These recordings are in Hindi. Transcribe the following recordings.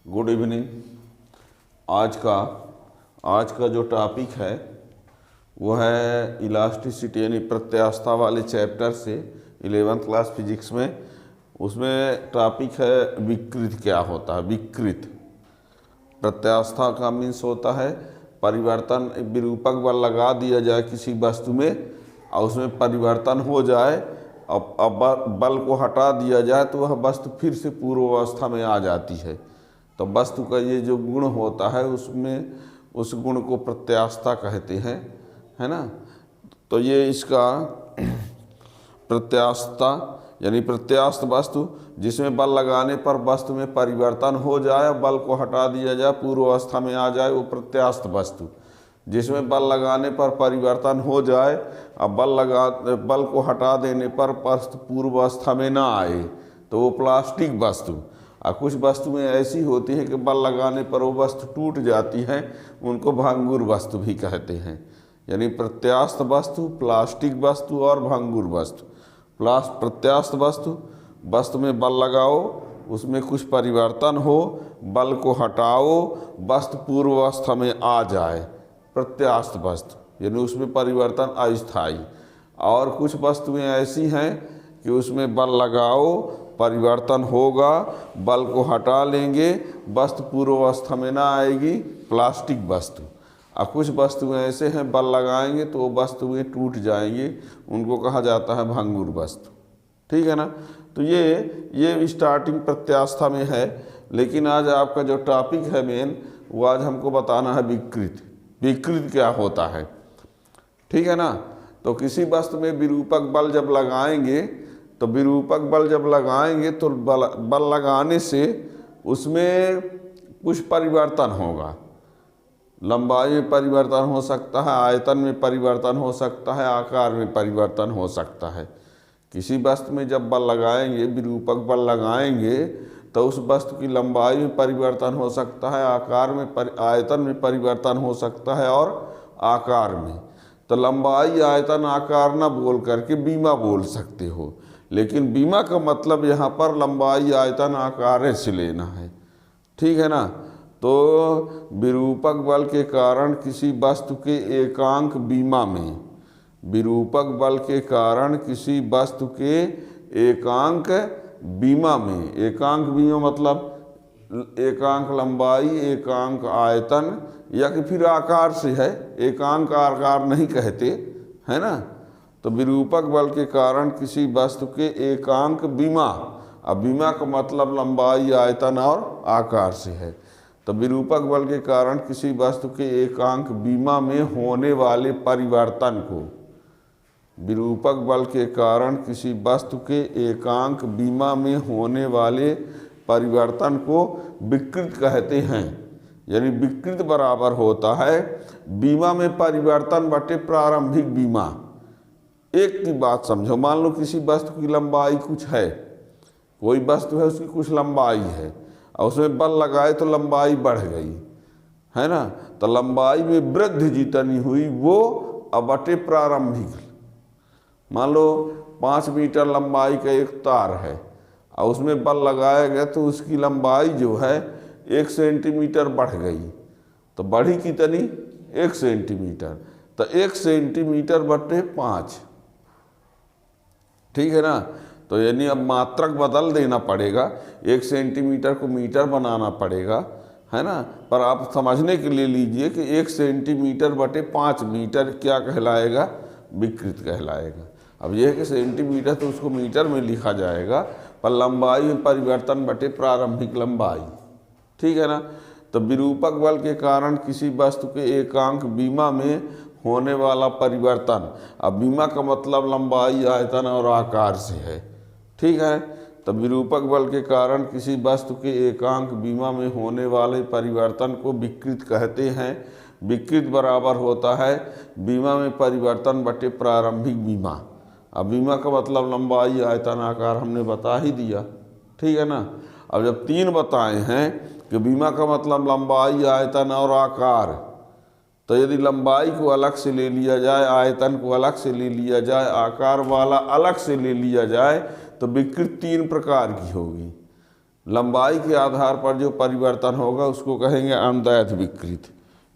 Good evening. आज का जो टॉपिक है वो है इलास्टिसिटी यानी प्रत्यास्थता वाले चैप्टर से 11th क्लास फिजिक्स में। उसमें टॉपिक है विकृत क्या होता है। विकृत प्रत्यास्थता का मीन्स होता है परिवर्तन, विरूपक बल लगा दिया जाए किसी वस्तु में और उसमें परिवर्तन हो जाए, अब बल को हटा दिया जाए तो वह वस्तु फिर से पूर्व अवस्था में आ जाती है। तो वस्तु का ये जो गुण होता है उसमें उस गुण को प्रत्यास्थता कहते हैं, है ना। तो ये इसका प्रत्यास्थता यानी प्रत्यास्थ वस्तु जिसमें बल लगाने पर वस्तु में परिवर्तन हो जाए, बल को हटा दिया जाए, पूर्व अवस्था में आ जाए, वो प्रत्यास्थ वस्तु। जिसमें बल लगाने पर परिवर्तन हो जाए, अब बल को हटा देने पर वस्तु पूर्व अवस्था में ना आए तो वो प्लास्टिक वस्तु। और कुछ वस्तुएं ऐसी होती हैं कि बल लगाने पर वो वस्तु टूट जाती हैं, उनको भंगुर वस्तु भी कहते हैं। यानी प्रत्यास्थ वस्तु, प्लास्टिक वस्तु और भंगुर वस्तु। प्रत्यास्थ वस्तु में बल लगाओ, उसमें कुछ परिवर्तन हो, बल को हटाओ, वस्तु पूर्व अवस्था में आ जाए, प्रत्यास्थ वस्तु यानी उसमें परिवर्तन अस्थायी। और कुछ वस्तुएं ऐसी हैं कि उसमें बल लगाओ, परिवर्तन होगा, बल को हटा लेंगे, वस्तु पूर्व अवस्था में ना आएगी, प्लास्टिक वस्तु। और कुछ वस्तुएं ऐसे हैं बल लगाएंगे तो वो वस्तुएं टूट जाएंगी, उनको कहा जाता है भंगुर वस्तु। ठीक है ना। तो ये स्टार्टिंग प्रत्यास्थता में है। लेकिन आज आपका जो टॉपिक है मेन, वो आज हमको बताना है विकृत। विकृत क्या होता है, ठीक है ना। तो किसी वस्तु में विरूपक बल जब लगाएंगे तो विरूपक बल जब लगाएंगे तो बल लगाने से उसमें कुछ परिवर्तन होगा। लंबाई में परिवर्तन हो सकता है, आयतन में परिवर्तन हो सकता है, आकार में परिवर्तन हो सकता है। किसी वस्तु में जब बल लगाएंगे, विरूपक बल लगाएंगे, तो उस वस्तु की लंबाई में परिवर्तन हो सकता है, आयतन में परिवर्तन हो सकता है और आकार में। तो लंबाई, आयतन, आकार ना बोल करके बीमा बोल सकते हो, लेकिन बीमा का मतलब यहाँ पर लंबाई, आयतन, आकार से लेना है, ठीक है ना। तो विरूपक बल के कारण किसी वस्तु के एकांक बीमा में, विरूपक बल के कारण किसी वस्तु के एकांक बीमा में, एकांक बीमा मतलब एकांक लंबाई, एकांक आयतन या कि फिर आकार से है, एकांक आकार नहीं कहते, है ना। तो विरूपक बल के कारण किसी वस्तु के एकांक बीमा, अब बीमा का मतलब लंबाई, आयतन और आकार से है। तो विरूपक बल के कारण किसी वस्तु के एकांक बीमा में होने वाले परिवर्तन को, विरूपक बल के कारण किसी वस्तु के एकांक बीमा में होने वाले परिवर्तन को विकृत कहते हैं। यानी विकृत बराबर होता है बीमा में परिवर्तन बटे प्रारंभिक बीमा। एक की बात समझो, मान लो किसी वस्तु की लंबाई कुछ है, कोई वस्तु है उसकी कुछ लंबाई है और उसमें बल लगाए तो लंबाई बढ़ गई, है ना। तो लंबाई में वृद्धि जितनी हुई वो अब बटे प्रारंभिक। मान लो 5 मीटर लंबाई का एक तार है और उसमें बल लगाया गया तो उसकी लंबाई जो है 1 सेंटीमीटर बढ़ गई। तो बढ़ी कितनी? 1 सेंटीमीटर। तो 1 सेंटीमीटर बटे 5, ठीक है ना। तो यानी अब मात्रक बदल देना पड़ेगा, 1 सेंटीमीटर को मीटर बनाना पड़ेगा, है ना। पर आप समझने के लिए लीजिए कि 1 सेंटीमीटर बटे 5 मीटर क्या कहलाएगा? विकृत कहलाएगा। अब यह है कि सेंटीमीटर तो उसको मीटर में लिखा जाएगा, पर लंबाई में परिवर्तन बटे प्रारंभिक लंबाई, ठीक है ना। तो विरूपक बल के कारण किसी वस्तु के एकांक बीमा में होने वाला परिवर्तन, अब बीमा का मतलब लंबाई, आयतन और आकार से है, ठीक है। तो विरूपक बल के कारण किसी वस्तु के एकांक बीमा में होने वाले परिवर्तन को विकृत कहते हैं। विकृत बराबर होता है बीमा में परिवर्तन बटे प्रारंभिक बीमा। अब बीमा का मतलब लंबाई, आयतन, आकार हमने बता ही दिया, ठीक है ना। अब जब 3 बताए हैं कि बीमा का मतलब लंबाई, आयतन और आकार, तो यदि लंबाई को अलग से ले लिया जाए, आयतन को अलग से ले लिया जाए, आकार वाला अलग से ले लिया जाए, तो विकृत 3 प्रकार की होगी। लंबाई के आधार पर जो परिवर्तन होगा उसको कहेंगे अनुदैर्ध्य विकृत।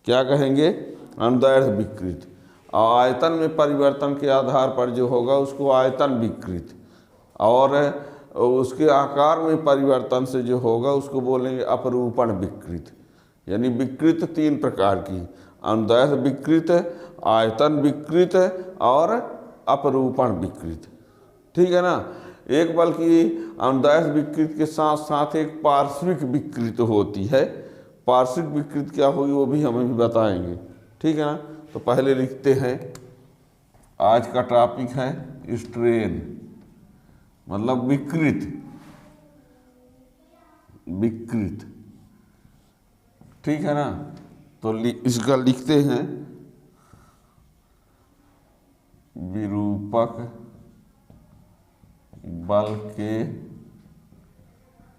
क्या कहेंगे? अनुदैर्ध्य विकृत। और आयतन में परिवर्तन के आधार पर जो होगा उसको आयतन विकृत, और उसके आकार में परिवर्तन से जो होगा उसको बोलेंगे अपरूपण विकृत। यानी विकृत तीन प्रकार की, अनुदैर्ध्य विकृत, आयतन विकृत और अपरूपण विकृत। ठीक है ना। एक बल्कि अनुदैर्ध्य विकृत के साथ साथ एक पार्श्विक विकृत होती है। पार्श्विक विकृत क्या होगी वो भी हमें भी बताएंगे। ठीक है ना। तो पहले लिखते हैं, आज का टॉपिक है स्ट्रेन, मतलब विकृत, विकृत। ठीक है ना। तो इसका लिखते हैं, विरूपक बल के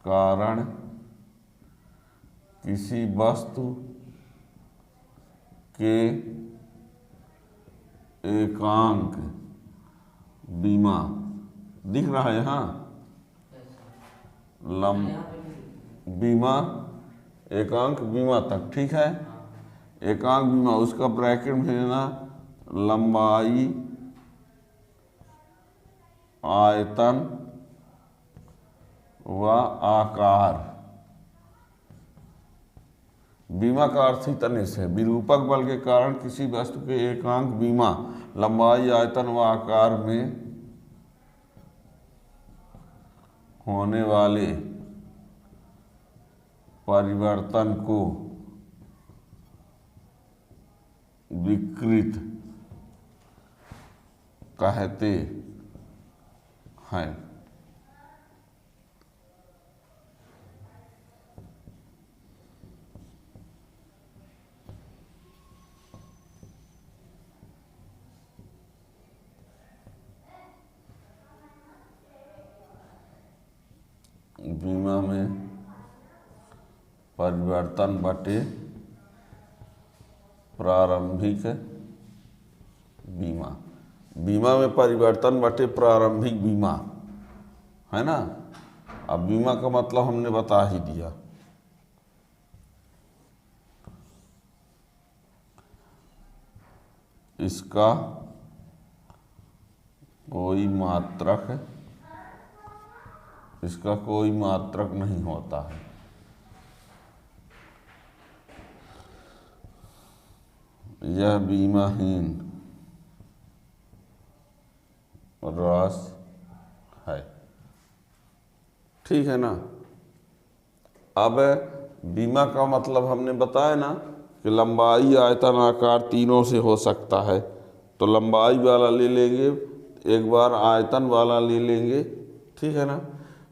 कारण किसी वस्तु के एकांक विमा, दिख रहा है यहाँ, विमा, एकांक विमा तक। ठीक है। एकांक विमा, उसका ब्रैकेट में लेना लंबाई, आयतन व आकार। बीमा का अर्थ ही तनिष्ठ से विरूपक बल के कारण किसी वस्तु के एकांक बीमा, लंबाई, आयतन व आकार में होने वाले परिवर्तन को विकृत कहते हैं। बीमा में परिवर्तन बटे प्रारंभिक बीमा, बीमा में परिवर्तन बटे प्रारंभिक बीमा, है ना। अब बीमा का मतलब हमने बता ही दिया। इसका कोई मात्रक, इसका कोई मात्रक नहीं होता है। यह बीमाहीन राशि है। ठीक है ना। अब बीमा का मतलब हमने बताया ना कि लंबाई, आयतन, आकार तीनों से हो सकता है। तो लंबाई वाला ले लेंगे, एक बार आयतन वाला ले लेंगे। ठीक है ना।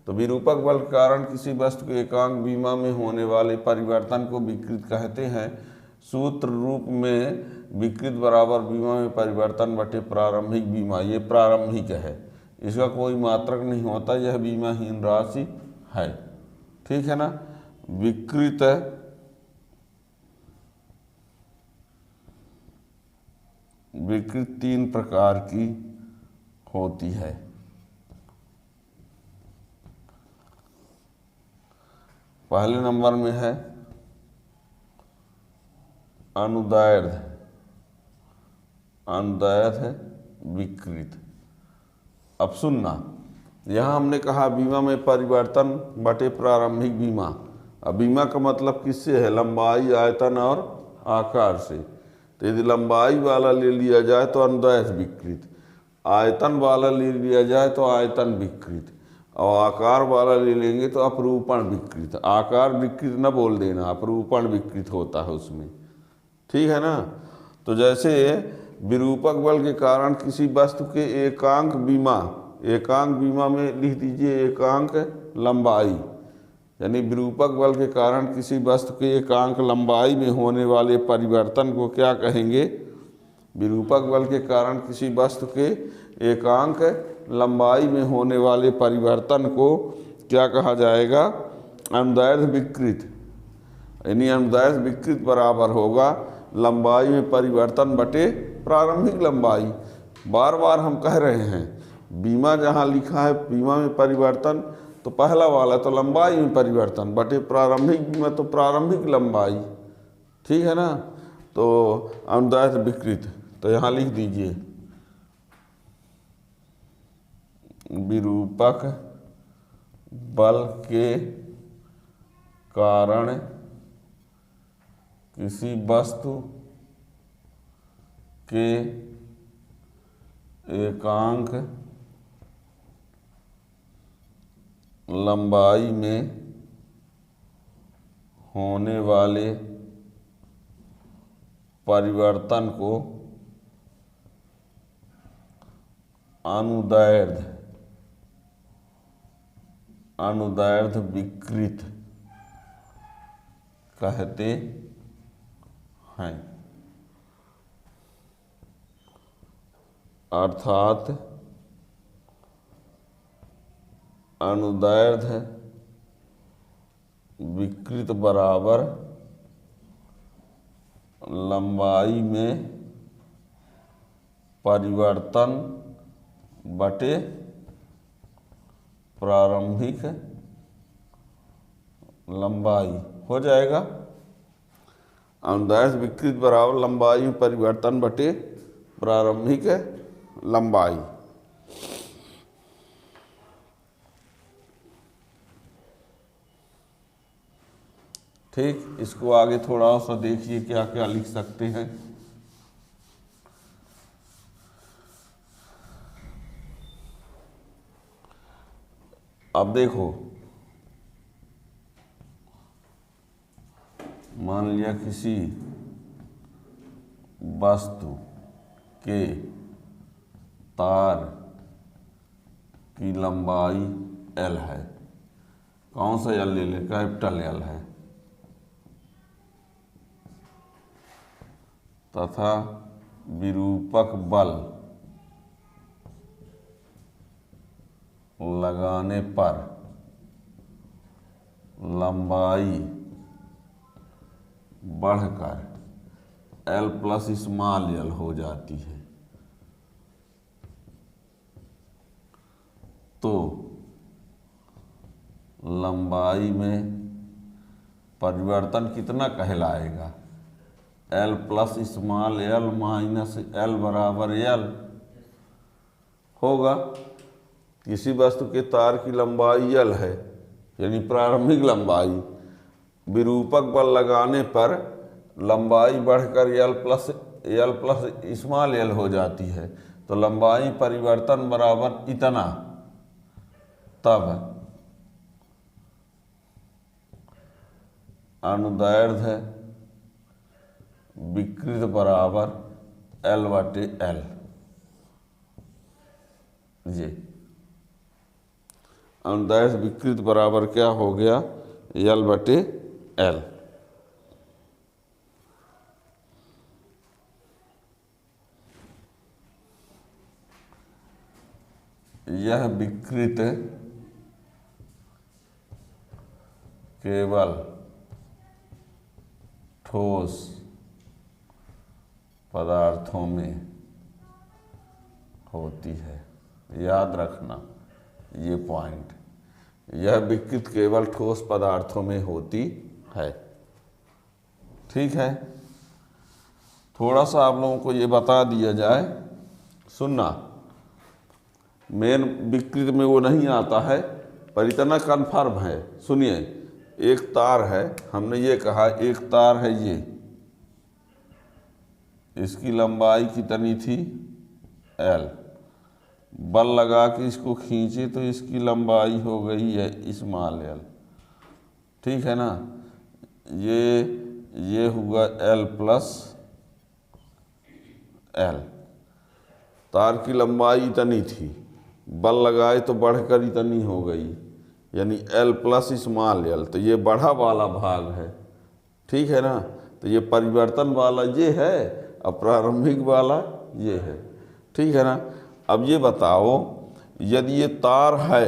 तो विरूपक बल के कारण किसी वस्तु के एकांक बीमा में होने वाले परिवर्तन को विकृत कहते हैं। सूत्र रूप में विकृत बराबर बीमा में परिवर्तन बटे प्रारंभिक बीमा, ये प्रारंभिक है, इसका कोई मात्रक नहीं होता, यह बीमाहीन राशि है। ठीक है ना। विकृत विकृत तीन प्रकार की होती है। पहले नंबर में है अनुदैर्ध्य, अनुदैर्ध्य विकृत। अब सुनना, यहाँ हमने कहा बीमा में परिवर्तन बटे प्रारंभिक बीमा। अब बीमा का मतलब किससे है? लंबाई, आयतन और आकार से। तो यदि लंबाई वाला ले लिया जाए तो अनुदैर्ध्य विकृत, आयतन वाला ले लिया जाए तो आयतन विकृत, और आकार वाला ले लेंगे तो अपरूपण विकृत। आकार विकृत न बोल देना, अपरूपण विकृत होता है उसमें। ठीक है ना। तो जैसे विरूपक बल के कारण किसी वस्तु के एकांक बीमा, एकांक बीमा में लिख दीजिए एकांक लंबाई, यानी विरूपक बल के कारण किसी वस्तु के एकांक लंबाई में होने वाले परिवर्तन को क्या कहेंगे? विरूपक बल के कारण किसी वस्तु के एकांक लंबाई में होने वाले परिवर्तन को क्या कहा जाएगा? अनुदैर्ध्य विकृत। यानी अनुदैर्ध्य विकृत बराबर होगा लंबाई में परिवर्तन बटे प्रारंभिक लंबाई। बार बार हम कह रहे हैं बीमा जहाँ लिखा है बीमा में परिवर्तन, तो पहला वाला तो लंबाई में परिवर्तन बटे प्रारंभिक में तो प्रारंभिक लंबाई, ठीक है ना। तो अनुदैर्ध्य विकृत, तो यहाँ लिख दीजिए विरूपक बल के कारण किसी वस्तु के एकांक लंबाई में होने वाले परिवर्तन को अनुदैर्ध्य विकृत कहते हैं। अर्थात अनुदैर्ध्य विकृत बराबर लंबाई में परिवर्तन बटे प्रारंभिक लंबाई हो जाएगा। अनुदैर्ध्य विकृत बराबर लंबाई में परिवर्तन बटे प्रारंभिक लंबाई। ठीक, इसको आगे थोड़ा सा देखिए क्या क्या लिख सकते हैं। अब देखो, मान लिया किसी वस्तु के तार की लंबाई L है। कौन सा L ले लें? कैपिटल L है। तथा विरूपक बल लगाने पर लंबाई बढ़कर L प्लस स्मॉल l हो जाती है, तो लंबाई में परिवर्तन कितना कहलाएगा? L plus small l minus l बराबर l होगा। किसी वस्तु के तार की लंबाई l है, यानी प्रारंभिक लंबाई, विरूपक बल लगाने पर लंबाई बढ़कर l प्लस स्मॉल l हो जाती है, तो लंबाई परिवर्तन बराबर इतना, तब अनुदैर्ध्य विकृत बराबर L बटे L। जी, अनुदैर्ध्य विकृत बराबर क्या हो गया? L बटे L। यह विकृत केवल ठोस पदार्थों में होती है। याद रखना ये पॉइंट, यह विकृत केवल ठोस पदार्थों में होती है। ठीक है, थोड़ा सा आप लोगों को ये बता दिया जाए, सुनना, मेन विकृत में वो नहीं आता है पर इतना कन्फर्म है। सुनिए, एक तार है, हमने ये कहा एक तार है, ये इसकी लंबाई कितनी थी? L। बल लगा के इसको खींचे तो इसकी लंबाई हो गई है स्मॉल l। ठीक है ना, ये हुआ L प्लस L। तार की लंबाई इतनी थी, बल लगाए तो बढ़कर इतनी हो गई, यानी L प्लस स्मॉल l, तो ये बढ़ा वाला भाग है। ठीक है ना, तो ये परिवर्तन वाला ये है और प्रारंभिक वाला ये है। ठीक है ना। अब ये बताओ, यदि ये तार है,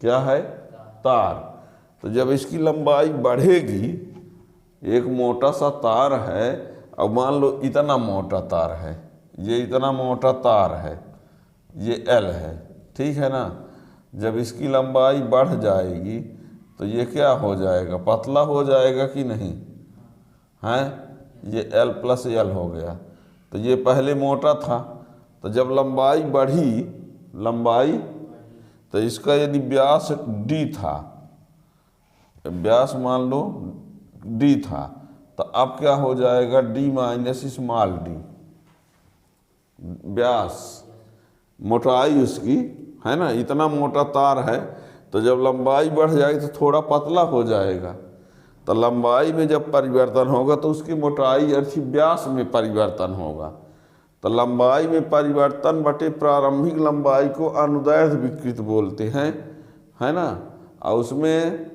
क्या है? तार, तो जब इसकी लंबाई बढ़ेगी, एक मोटा सा तार है, अब मान लो इतना मोटा तार है, ये इतना मोटा तार है, ये L है। ठीक है ना, जब इसकी लंबाई बढ़ जाएगी तो ये क्या हो जाएगा, पतला हो जाएगा कि नहीं है, ये L+L हो गया। तो ये पहले मोटा था, तो जब लंबाई बढ़ी, लंबाई, तो इसका यदि व्यास D था, व्यास मान लो D था, तो अब क्या हो जाएगा, D-d, व्यास, मोटाई उसकी है ना, इतना मोटा तार है, तो जब लंबाई बढ़ जाएगी तो थोड़ा पतला हो जाएगा। तो लंबाई में जब परिवर्तन होगा तो उसकी मोटाई अर्थी व्यास में परिवर्तन होगा। तो लंबाई में परिवर्तन बटे प्रारंभिक लंबाई को अनुदैर्ध्य विकृत बोलते हैं, है ना। और उसमें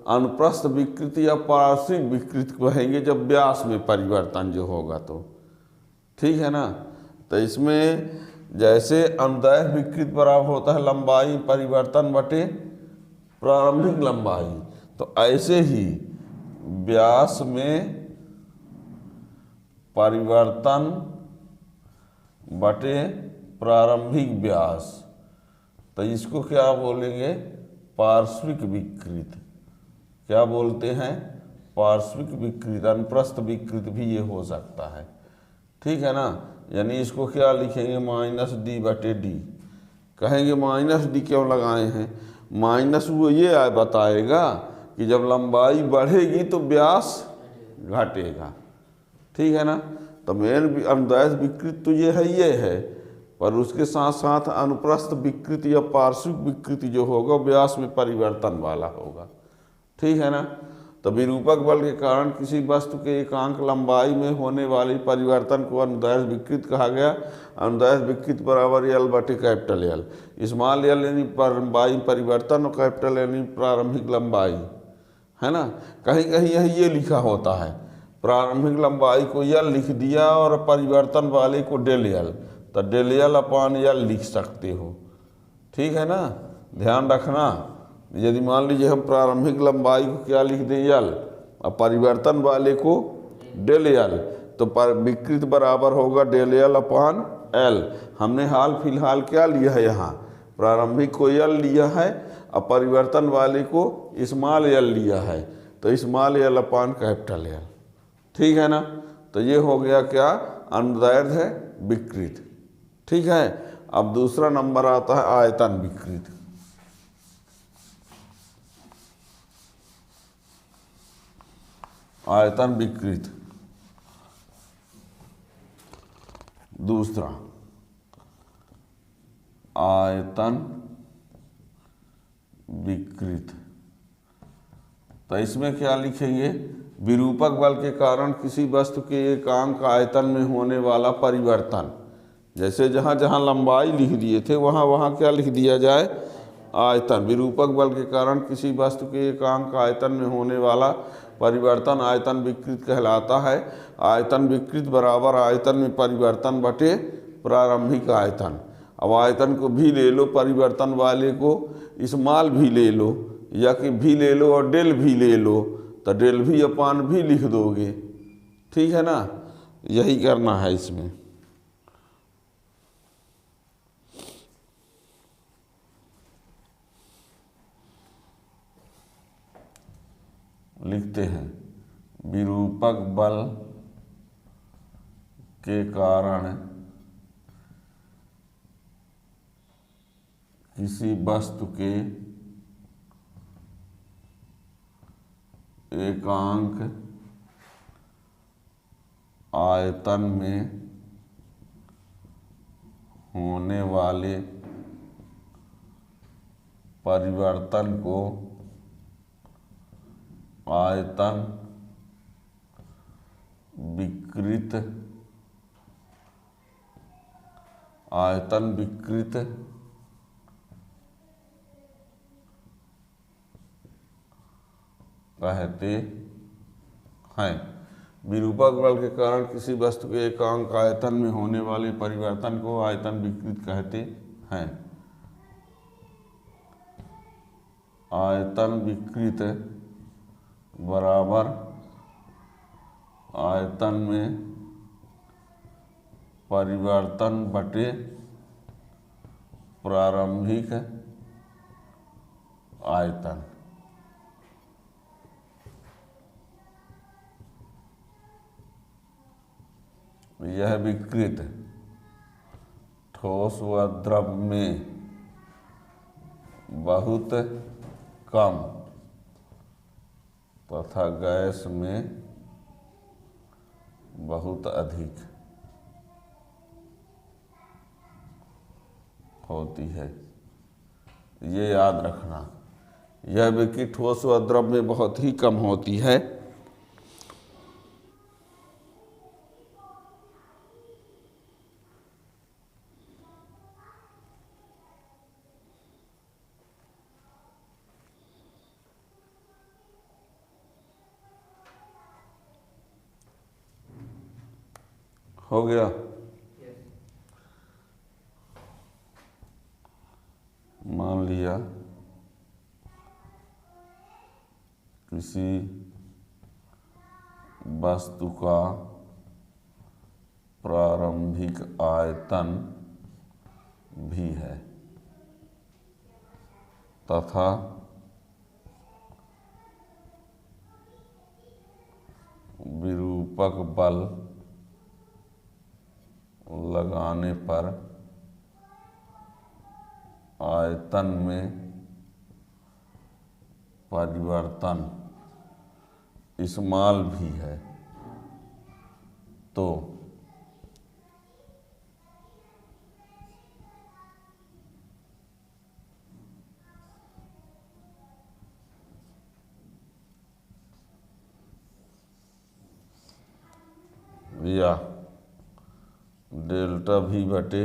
अनुप्रस्थ विकृति या पार्श्विक विकृति कहेंगे जब व्यास में परिवर्तन जो होगा तो, ठीक है ना। तो इसमें जैसे अनुदैर्ध्य विकृत बराबर होता है लंबाई परिवर्तन बटे प्रारंभिक लंबाई, तो ऐसे ही व्यास में परिवर्तन बटे प्रारंभिक व्यास, तो इसको क्या बोलेंगे, पार्श्विक विकृत। क्या बोलते हैं, पार्श्विक विकृत, अनुप्रस्थ विकृत भी ये हो सकता है, ठीक है ना। यानी इसको क्या लिखेंगे, -d/d। कहेंगे -d क्यों लगाए हैं, माइनस वो ये बताएगा कि जब लंबाई बढ़ेगी तो व्यास घटेगा, ठीक है ना। तो मेन अनुदैर्ध्य विकृत तो ये है, पर उसके साथ साथ अनुप्रस्थ विकृति या पार्श्विक विकृति जो होगा व्यास में परिवर्तन वाला होगा, ठीक है ना। तो विरूपक बल के कारण किसी वस्तु के एकांक लंबाई में होने वाली परिवर्तन को अनुदैर्ध्य विकृत कहा गया। अनुदैर्ध्य विकृत बराबर L/L, स्मॉल l यानी लंबाई परिवर्तन और कैपिटल यानी प्रारंभिक लंबाई, है ना। कहीं कहीं ये लिखा होता है, प्रारंभिक लंबाई को L लिख दिया और परिवर्तन वाले को ΔL, तो ΔL/L लिख सकते हो, ठीक है ना। ध्यान रखना, यदि मान लीजिए हम प्रारंभिक लंबाई को क्या लिख दें L और परिवर्तन वाले को ΔL, तो विकृत बराबर होगा ΔL/L। हमने हाल फिलहाल क्या लिया है, यहाँ प्रारंभिक को L लिया है और परिवर्तन वाले को स्मॉल l लिया है, तो स्मॉल L/L, ठीक है ना। तो ये हो गया क्या, अनुदैर्ध्य विकृत, ठीक है। अब दूसरा नंबर आता है आयतन विकृत। आयतन विकृत दूसरा, आयतन विकृत। तो इसमें क्या लिखेंगे, विरूपक बल के कारण किसी वस्तु के एकांक आयतन में होने वाला परिवर्तन। जैसे जहाँ जहाँ लंबाई लिख दिए थे वहाँ वहाँ क्या लिख दिया जाए, आयतन। विरूपक बल के कारण किसी वस्तु के एकांक आयतन में होने वाला परिवर्तन आयतन विकृत कहलाता है। आयतन विकृत बराबर आयतन में परिवर्तन बटे प्रारंभिक आयतन। अब आयतन को भी ले लो, परिवर्तन वाले को स्मॉल भी ले लो, या कि भी ले लो और डेल भी ले लो, तो डेल भी लिख दोगे, ठीक है ना। यही करना है इसमें। लिखते हैं, विरूपक बल के कारण किसी वस्तु के एकांक आयतन में होने वाले परिवर्तन को आयतन विकृत कहते हैं। विरूपक बल के कारण किसी वस्तु के एकांक आयतन में होने वाले परिवर्तन को आयतन विकृत कहते हैं। आयतन विकृत बराबर आयतन में परिवर्तन बटे प्रारंभिक आयतन। यह विकृत ठोस व द्रव में बहुत कम तथा गैस में बहुत अधिक होती है। ये याद रखना, यह विकृत ठोस व द्रव में बहुत ही कम होती है। हो गया। मान लिया किसी वस्तु का प्रारंभिक आयतन भी है तथा विरूपक बल लगाने पर आयतन में परिवर्तन इस्माल भी है, तो या डेल्टा भी बटे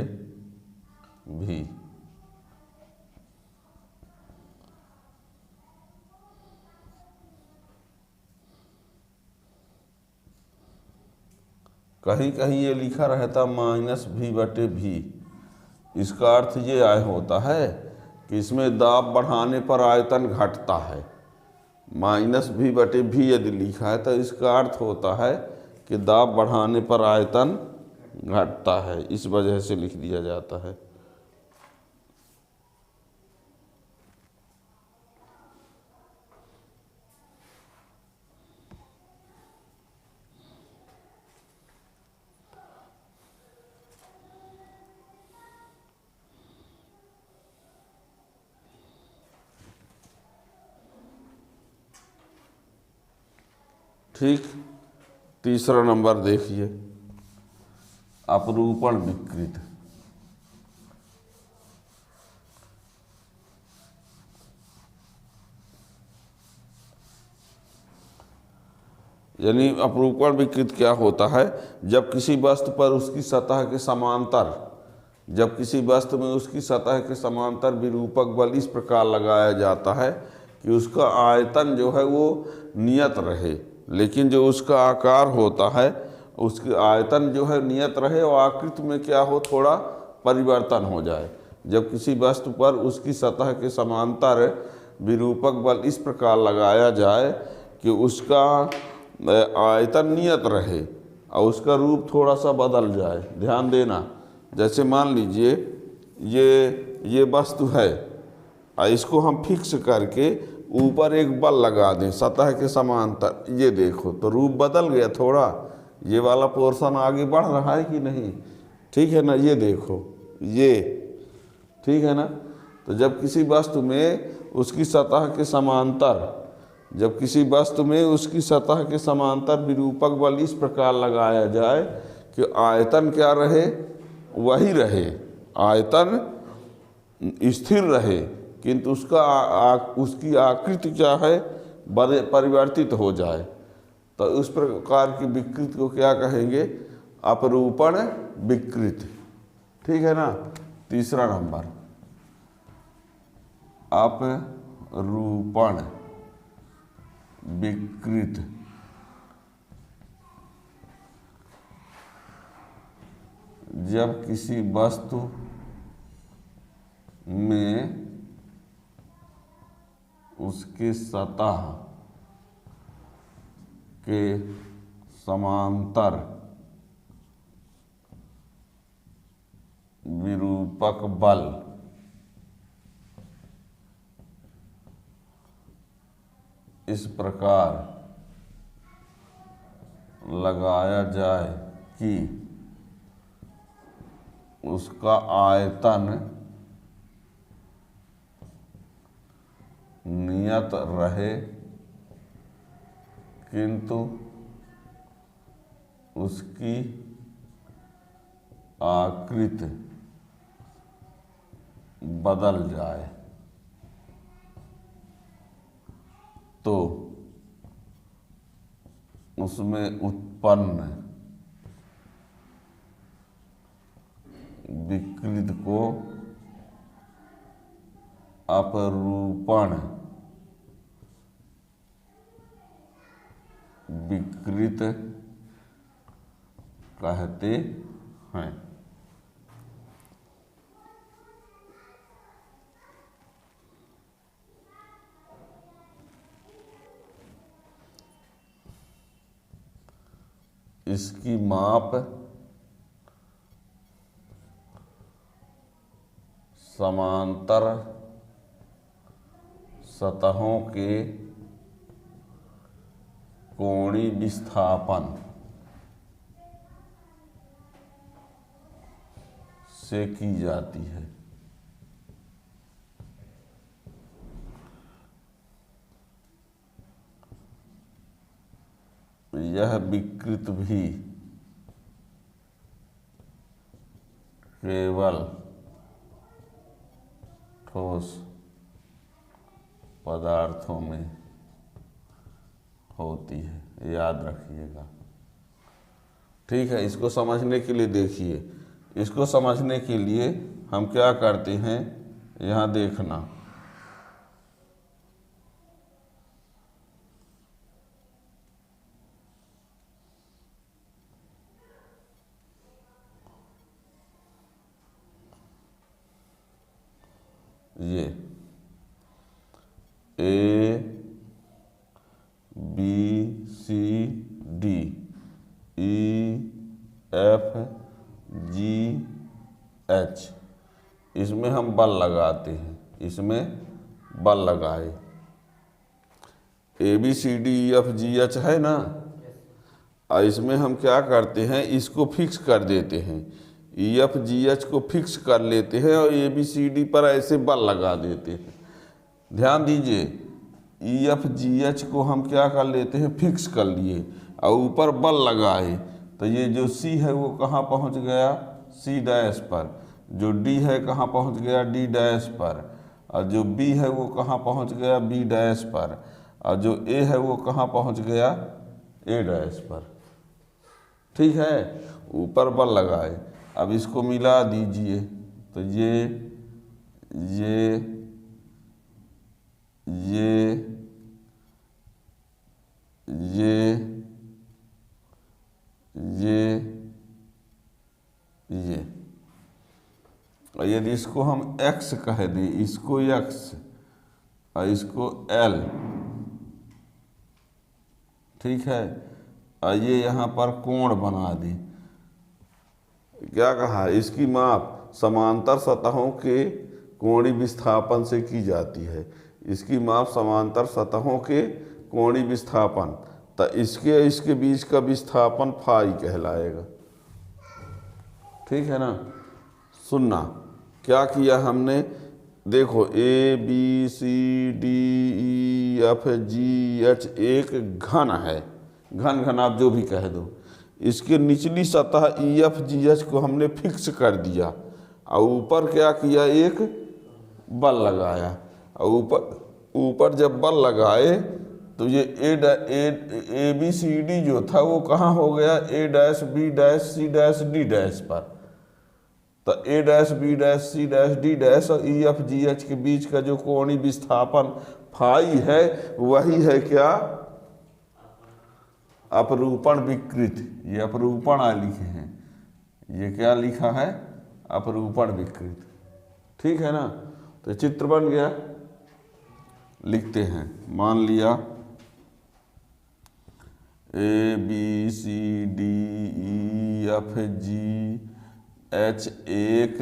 भी। कहीं कहीं ये लिखा रहता माइनस भी बटे भी। इसका अर्थ ये आय होता है कि इसमें दाब बढ़ाने पर आयतन घटता है। माइनस भी बटे भी यदि लिखा है तो इसका अर्थ होता है कि दाब बढ़ाने पर आयतन घटता है, इस वजह से लिख दिया जाता है। ठीक, तीसरा नंबर देखिए, अपरूपण विकृत। यानी अपरूपण विकृत क्या होता है? जब किसी वस्तु पर उसकी सतह के समांतर, जब किसी वस्तु में उसकी सतह के समांतर विरूपक बल इस प्रकार लगाया जाता है कि उसका आयतन जो है वो नियत रहे, लेकिन जो उसका आकार होता है उसकी आयतन जो है नियत रहे और आकृति में क्या हो, थोड़ा परिवर्तन हो जाए। जब किसी वस्तु पर उसकी सतह के समांतर विरूपक बल इस प्रकार लगाया जाए कि उसका आयतन नियत रहे और उसका रूप थोड़ा सा बदल जाए। ध्यान देना, जैसे मान लीजिए ये वस्तु है और इसको हम फिक्स करके ऊपर एक बल लगा दें सतह के समांतर, ये देखो तो रूप बदल गया थोड़ा, ये वाला पोर्शन आगे बढ़ रहा है कि नहीं? ठीक है ना, ये देखो ये, ठीक है ना। तो जब किसी वस्तु में उसकी सतह के समांतर, जब किसी वस्तु में उसकी सतह के समांतर विरूपक बल इस प्रकार लगाया जाए कि आयतन क्या रहे, वही रहे, आयतन स्थिर रहे, किंतु उसकी आकृति क्या है, परिवर्तित हो जाए, तो उस प्रकार की विकृति को क्या कहेंगे? अपरूपण विकृति। ठीक है ना। तीसरा नंबर, अपरूपण विकृत। जब किसी वस्तु में उसके सतह के समांतर विरूपक बल इस प्रकार लगाया जाए कि उसका आयतन नियत रहे किंतु उसकी आकृति बदल जाए तो उसमें उत्पन्न विकृत को अपरूपण विकृत कहते हैं। इसकी माप समांतर सतहों के कोणीय विस्थापन से की जाती है। यह विकृत भी केवल ठोस पदार्थों में होती है, याद रखिएगा। ठीक है, इसको समझने के लिए देखिए, इसको समझने के लिए हम क्या करते हैं, यहाँ देखना। ये A B C D E F G H, इसमें हम बल लगाते हैं, इसमें बल लगाए। ABCDEFGH है ना, और इसमें हम क्या करते हैं, इसको फिक्स कर देते हैं, EFGH को फिक्स कर लेते हैं और ABCD पर ऐसे बल लगा देते हैं। ध्यान दीजिए, EFGH को हम क्या कर लेते हैं, फिक्स कर लिए और ऊपर बल लगाए, तो ये जो C है वो कहाँ पहुँच गया, C डैश पर। जो D है कहाँ पहुँच गया, D डैश पर। और जो B है वो कहाँ पहुँच गया, B डैश पर। और जो A है वो कहाँ पहुँच गया, A डैश पर। ठीक है, ऊपर बल लगाए। अब इसको मिला दीजिए, तो ये और यदि इसको हम x कह दें, इसको x और इसको l, ठीक है, और ये यहाँ पर कोण बना दें। क्या कहा, इसकी माप समांतर सतहों के कोणीय विस्थापन से की जाती है। इसकी माप समांतर सतहों के कोणीय विस्थापन, तो इसके बीच का विस्थापन फाई कहलाएगा। ठीक है ना। सुनना, क्या किया हमने, देखो ABCDEFGH एक घन है, घन आप जो भी कह दो। इसके निचली सतह EFGH को हमने फिक्स कर दिया और ऊपर क्या किया, एक बल लगाया। और ऊपर जब बल लगाए तो ये ABCD जो था वो कहाँ हो गया, A dash B dash C dash D dash पर। तो A dash B dash C dash D dash और EFGH के बीच का जो कोणीय विस्थापन फाई है, वही है क्या, अपरूपण विकृत। ये अपरूपण लिखे हैं, ये क्या लिखा है, अपरूपण विकृत। ठीक है ना। तो चित्र बन गया, लिखते हैं। मान लिया ABCDEFGH एक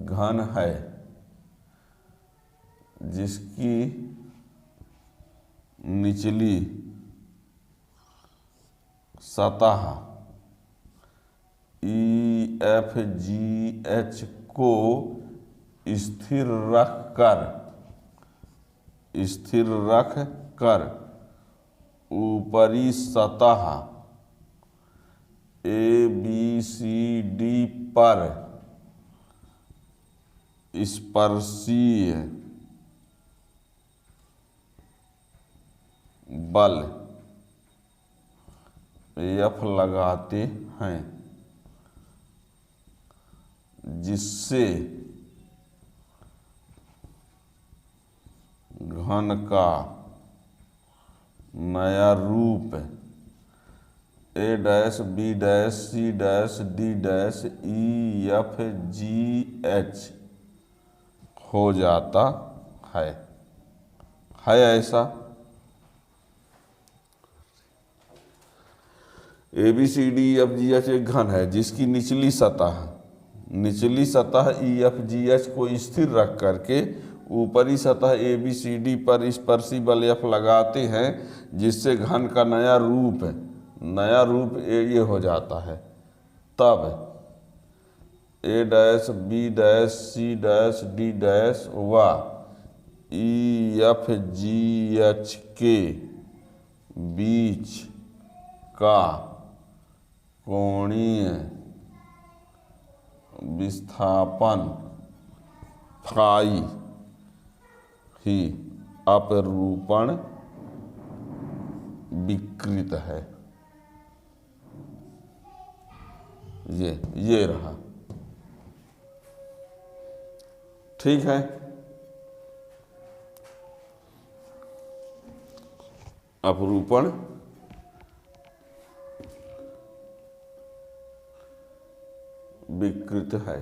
घन है जिसकी निचली सतह EFGH को स्थिर रख कर ऊपरी सतह ABCD पर स्पर्शीय बल F लगाते हैं, जिससे घन का नया रूप A', B', C', D', E', F', G', H हो जाता है ऐसा। ABCDEFGH एक घन है जिसकी निचली सतह EFGH को स्थिर रख करके ऊपरी सतह ABCD पर स्पर्शी बल F लगाते हैं, जिससे घन का नया रूप ये हो जाता है। तब A', B', C', D' व EFGH के बीच का कोणीय विस्थापन फाई ही अपरूपण विकृत है। ये रहा, ठीक है। अपरूपण विकृत है।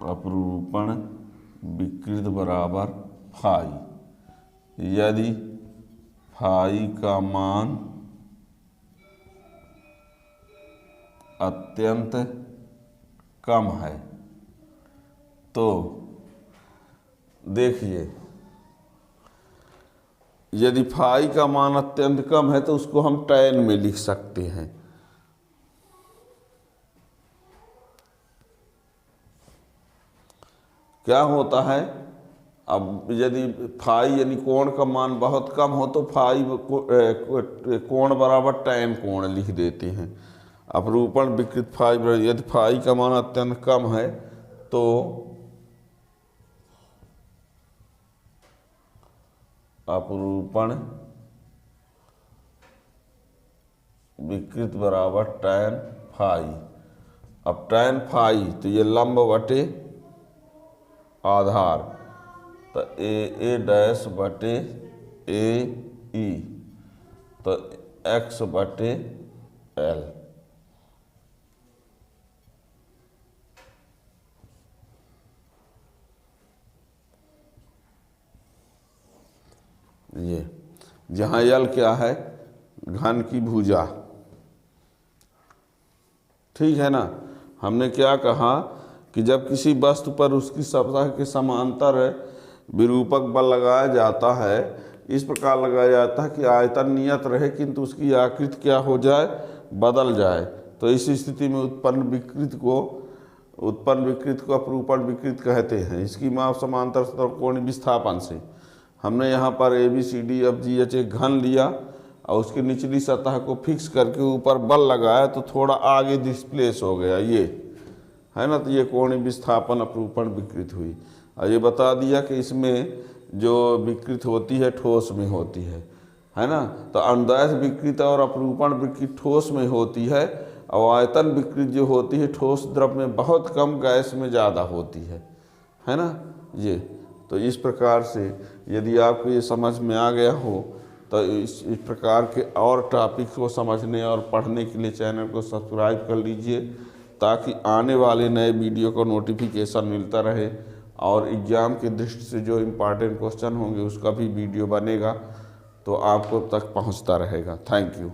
अपरूपण विकृत बराबर फाई। यदि फाई का मान अत्यंत कम है तो देखिए, यदि फाई का मान अत्यंत कम है तो उसको हम tan में लिख सकते हैं। क्या होता है, अब यदि फाई यानी कोण का मान बहुत कम हो तो फाई कोण बराबर tan कोण लिख देते हैं। अपरूपण विकृत फाई, यदि फाई का मान अत्यंत कम है तो अपरूपण विकृत बराबर tan फाई। अब tan फाई तो ये लंब बटे आधार, तो A' बटे AE तो x बटे L। ये जहाँ L क्या है, घन की भुजा, ठीक है ना। हमने क्या कहा कि जब किसी वस्तु पर उसकी सतह के समांतर विरूपक बल लगाया जाता है, इस प्रकार लगाया जाता है कि आयतन नियत रहे किंतु उसकी आकृति क्या हो जाए, बदल जाए। तो इस स्थिति में उत्पन्न विकृत को अपरूपण विकृत कहते हैं। इसकी माप समांतर कोणीय विस्थापन से। हमने यहाँ पर ABCDFGH एक घन लिया और उसकी निचली सतह को फिक्स करके ऊपर बल लगाया तो थोड़ा आगे डिस्प्लेस हो गया, ये है ना। तो ये कोणीय विस्थापन अपरूपण विकृत हुई। और ये बता दिया कि इसमें जो विकृत होती है ठोस में होती है ना। तो अनुदैर्घ विकृत और अपरूपण विकृत ठोस में होती है, और आयतन विकृत जो होती है ठोस द्रव में बहुत कम, गैस में ज़्यादा होती है ना। ये तो इस प्रकार से यदि आपको ये समझ में आ गया हो तो इस प्रकार के और टॉपिक्स को समझने और पढ़ने के लिए चैनल को सब्सक्राइब कर लीजिए, ताकि आने वाले नए वीडियो को नोटिफिकेशन मिलता रहे। और एग्ज़ाम की दृष्टि से जो इम्पॉर्टेंट क्वेश्चन होंगे उसका भी वीडियो बनेगा तो आपको तक पहुंचता रहेगा। Thank you.